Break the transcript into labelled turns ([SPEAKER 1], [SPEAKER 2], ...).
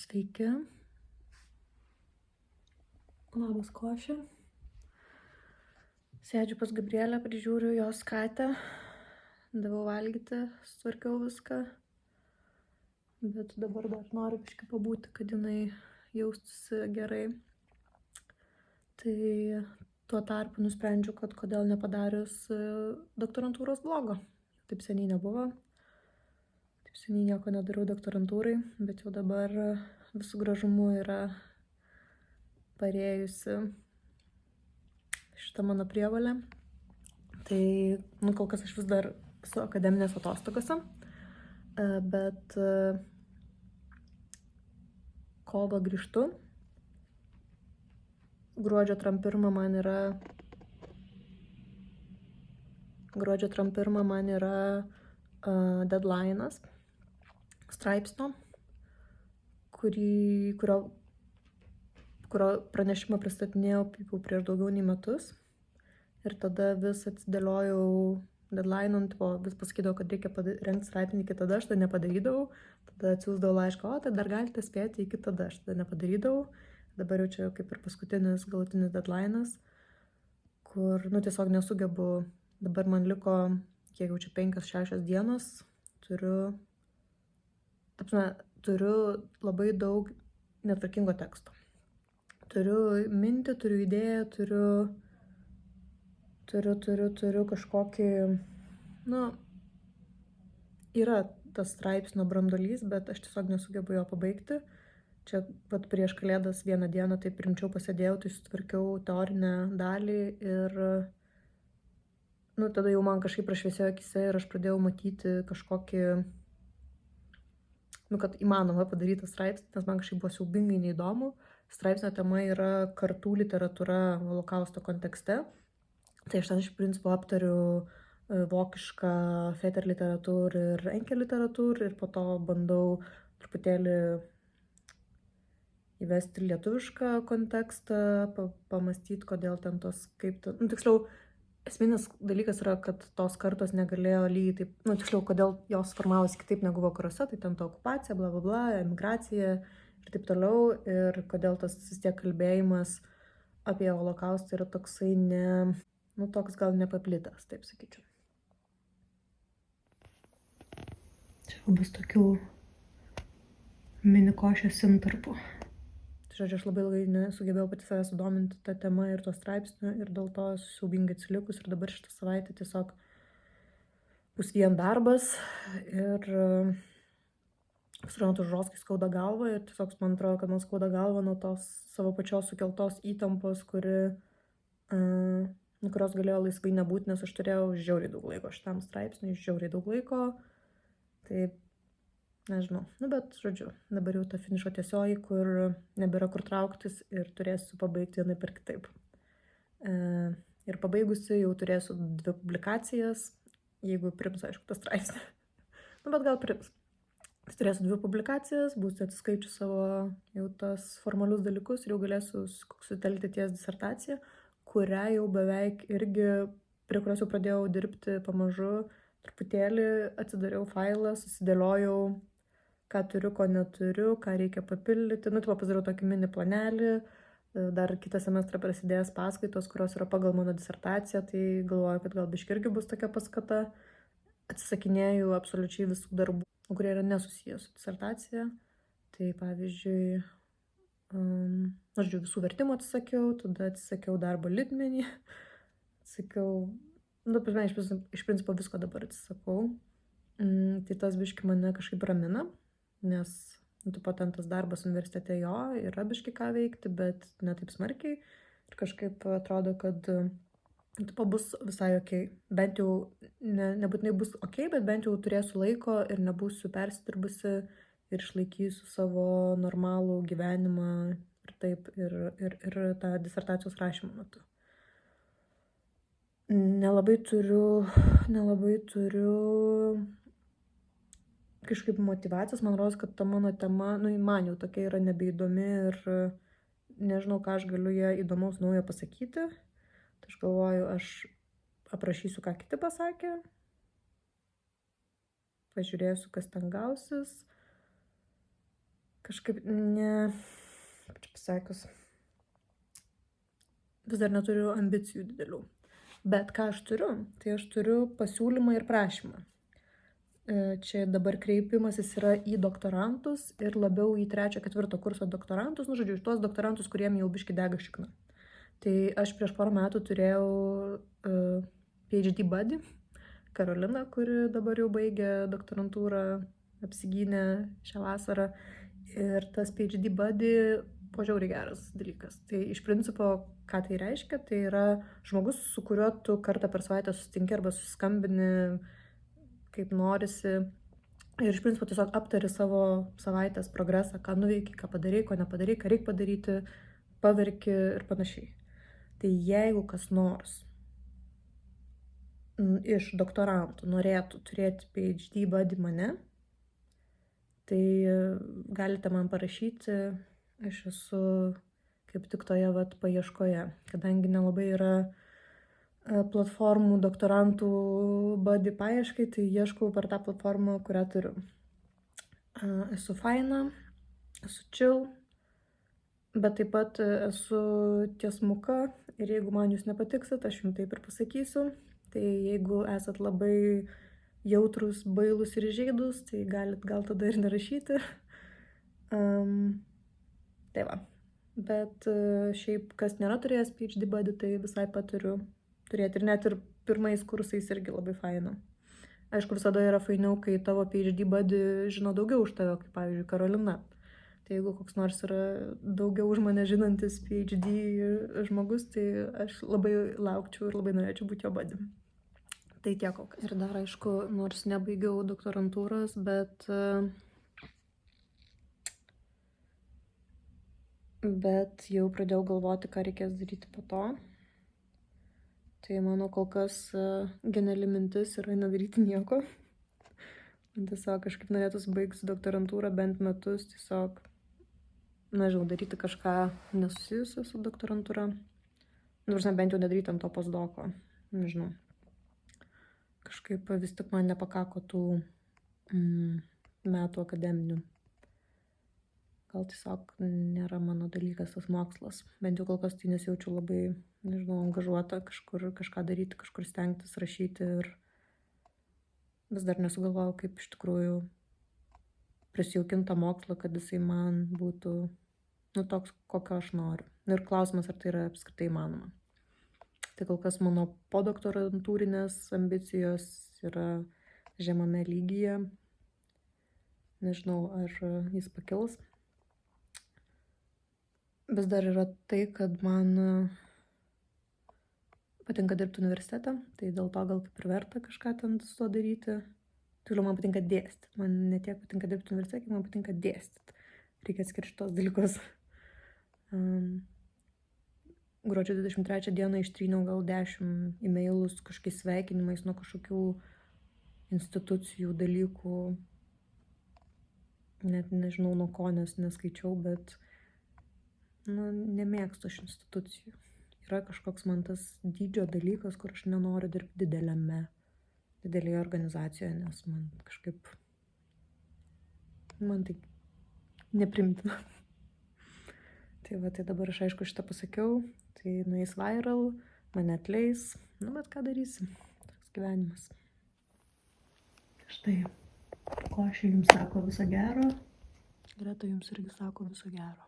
[SPEAKER 1] Sveiki. Labas košė. Sėdžiu pas Gabrielę, prižiūriu jos katę. Daviau valgyti, sutvarkiau viską. Bet dabar dar noriu biškį pabūti, kad jinai jaustųsi gerai. Tai tuo tarpu nusprendžiau, kad kodėl nepadarius doktorantūros blogo. Taip seniai nebuvo. Taip seniai nieko nedariau doktorantūrai, bet jau dabar visų gražumu yra parėjusi šitą mano prievalę. Tai, kol kas aš vis dar esu akademinės atostogose, bet kovą grįžtu. Gruodžio 31 man yra deadline'as straipsnio, kurio pranešimą pristatinėjau jau prieš daugiau nei metus. Ir tada vis atsidėliojau deadline'ant, vis pasakydavau, kad reikia rengti straipsnį iki tada, aš tai nepadarydavau. Tada atsiųsdavau laišką, tai dar galite spėti iki tada, aš tai nepadarydavau. Dabar jau čia kaip ir paskutinis galutinis deadline'as, kur, tiesiog nesugebu. Dabar man liko, kiek jau čia 5-6 dienos, turiu labai daug netvarkingo teksto. Turiu mintį, turiu idėją, turiu kažkokį, yra tas straipsnio branduolys, bet aš tiesiog nesugebu jo pabaigti. Čia pat prieš Kalėdas vieną dieną taip rimčiau pasėdėjau, tai sutvarkiau teorinę dalį ir tada jau man kažkaip prašviesėjo akyse ir aš pradėjau matyti kažkokį, kad įmanoma padaryti straipsnį, nes man kažkaip buvo siaubingai neįdomu. Straipsnio tema yra kartų literatūra Holokausto kontekste. Tai aš ten iš principo aptariu vokišką Väter literatūrą ir Enkel literatūrą ir po to bandau truputėlį įvesti lietuvišką kontekstą, pamastyti, kodėl ten tos kaip... tiksliau, esminis dalykas yra, kad tos kartos negalėjo lygiai taip... tiksliau, kodėl jos formavosi kitaip negu vakaruose, tai ten ta okupacija, bla bla bla, emigracija ir taip toliau. Ir kodėl tas vis tiek kalbėjimas apie Holokaustą yra toksai toks gal nepaplitęs, taip sakyčiau. Čia bus tokių mini košės intarpų. Žodžiu, aš labai ilgai nesugebėjau pati savęs sudominti tą temą ir to straipsnių ir dėl to esu siaubingai atsilikus ir dabar šitą savaitę tiesiog bus vien darbas ir pasirodo žoskai skauda galvą ir tiesiog man atrodo, kad man skauda galvą nuo tos savo pačios sukeltos įtampos, kurios galėjo laisvai nebūti, nes aš turėjau žiauriai daug laiko šitam straipsniui, tai nežinau, bet žodžiu, dabar jau ta finišo tiesioji, kur nebėra kur trauktis ir turėsiu pabaigti vienai per kitaip. Ir pabaigusi jau turėsiu 2 publikacijas, jeigu prims, aišku, tą straipsnį. Bet gal prims. Tai turėsiu 2 publikacijas, būsiu atsiskaičiu savo jau tas formalius dalykus ir jau galėsiu sutelkti ties disertaciją, kurią jau beveik irgi, prie kurios jau pradėjau dirbti pamažu, truputėlį atsidariau failą, susidėliojau, ką turiu, ko neturiu, ką reikia papildyti. Pasidariau tokį mini planelį, dar kitą semestrą prasidės paskaitos, kurios yra pagal mano disertaciją, tai galvoju, kad gal biškį irgi bus tokia paskata. Atsisakinėju absoliučiai visų darbų, kurie yra nesusiję su disertacija. Tai pavyzdžiui, visų vertimų atsisakiau, tada atsisakiau darbo litmenį, atsisakiau, iš principo visko dabar atsisakau. Tai tas biškį mane kažkaip ramina, nes ten tas darbas universitete jo yra biškį ką veikti, bet ne taip smarkiai. Ir kažkaip atrodo, kad bus visai okei. Bent jau, nebūtinai bus okei, bet bent jau turėsiu laiko ir nebūsiu persidirbusi ir išlaikysiu savo normalų gyvenimą ir taip, ir tą disertacijos rašymo metu. Nelabai turiu kažkaip motyvacijos, man rodos, kad ta mano tema, man jau tokia yra nebeįdomi ir nežinau, ką aš galiu ją įdomaus naujo pasakyti. Tai aš galvoju, aš aprašysiu, ką kiti pasakė, pažiūrėsiu, kas ten gausis. kažkaip kaip čia pasakius, vis dar neturiu ambicijų didelių. Bet ką aš turiu, tai aš turiu pasiūlymą ir prašymą. Čia dabar kreipimasis yra į doktorantus ir labiau į 3-4 kurso doktorantus, žodžiu, iš tuos doktorantus, kuriem jau biškį dega šikna. Tai aš prieš porą metų turėjau PhD buddy, Karolina, kuri dabar jau baigė doktorantūrą, apsigynė šią vasarą. Ir tas PhD buddy žiauriai geras dalykas. Tai iš principo, ką tai reiškia, tai yra žmogus, su kuriuo tu kartą per savaitę susitinki arba susiskambini, kaip norisi. Ir iš principo tiesiog aptari savo savaitės progresą, ką nuveikai, ką padarai, ko nepadarai, ką reikia padaryti, paverki ir panašiai. Tai jeigu kas nors iš doktorantų norėtų turėti PhD buddy mane, tai galite man parašyti, aš esu kaip tik toje paieškoje, kadangi nelabai yra platformų doktorantų buddy paieškai, tai ieškau per tą platformą, kurią turiu. Esu faina, esu chill, bet taip pat esu tiesmuka ir jeigu man jūs nepatiksit, aš jums taip ir pasakysiu. Tai jeigu esat labai jautrus, bailus ir įžeidus, tai galit gal tada ir nerašyti. Tai va. Bet šiaip, kas nėra turėjęs PhD buddy, tai visai paturiu turėti. Ir net ir pirmais kursais irgi labai faina. Aišku, visada yra fainiau, kai tavo PhD buddy žino daugiau už tave, kaip pavyzdžiui Karolina. Tai jeigu koks nors yra daugiau už mane žinantis PhD žmogus, tai aš labai laukčiau ir labai norėčiau būti jo buddy. Tai tiek kol kas. Ir dar, aišku, nors nebaigiau doktorantūros, bet jau pradėjau galvoti, ką reikės daryti po to. Tai mano kol kas geniali mintis yra nedaryti nieko. Man tiesiog kažkaip norėtųsi baigti doktorantūrą bent metus, tiesiog, nežinau, daryti kažką nesusijusio su doktorantūra. Nors bent jau nedaryti ant to postdoko, nežinau. Kažkaip vis tik man nepakako tų metų akademinių. Gal tiesiog nėra mano dalykas tas mokslas. Bent jau kol kas tai nesijaučiu labai, nežinau, angažuota kažkur kažką daryti, kažkur stengtis, rašyti ir vis dar nesugalvojau, kaip iš tikrųjų prisijaukinti tą mokslą, kad jisai man būtų, toks, kokio aš noriu. Ir klausimas, ar tai yra apskritai įmanoma. Tai kol kas mano podoktorantūrinės ambicijos yra žemame lygyje. Nežinau, ar jis pakils. Vis dar yra tai, kad man patinka dirbti universitete, tai dėl to gal kaip ir verta kažką ten su to daryti. Toliau man patinka dėstyti. Man ne tiek patinka dirbti universitete, man patinka dėstyti. Reikia atskirti šitos dalykus. Gruodžio 23 dieną ištryniau gal 10 e-mailus kažkokiais sveikinimais nuo kažkokių institucijų, dalykų. Net nežinau nuo ko, nes neskaičiau, bet nemėgstu aš institucijų. Yra kažkoks man tas dydžio dalykas, kur aš nenoriu dirbti didelėje organizacijoje, nes man kažkaip, man tai neprimtina. Tai va, tai dabar aš aišku šitą pasakiau, tai nueis viral, mane atleis, bet ką darysim, toks gyvenimas. Štai, Košė jums sako viso gero, Greta jums irgi sako viso gero.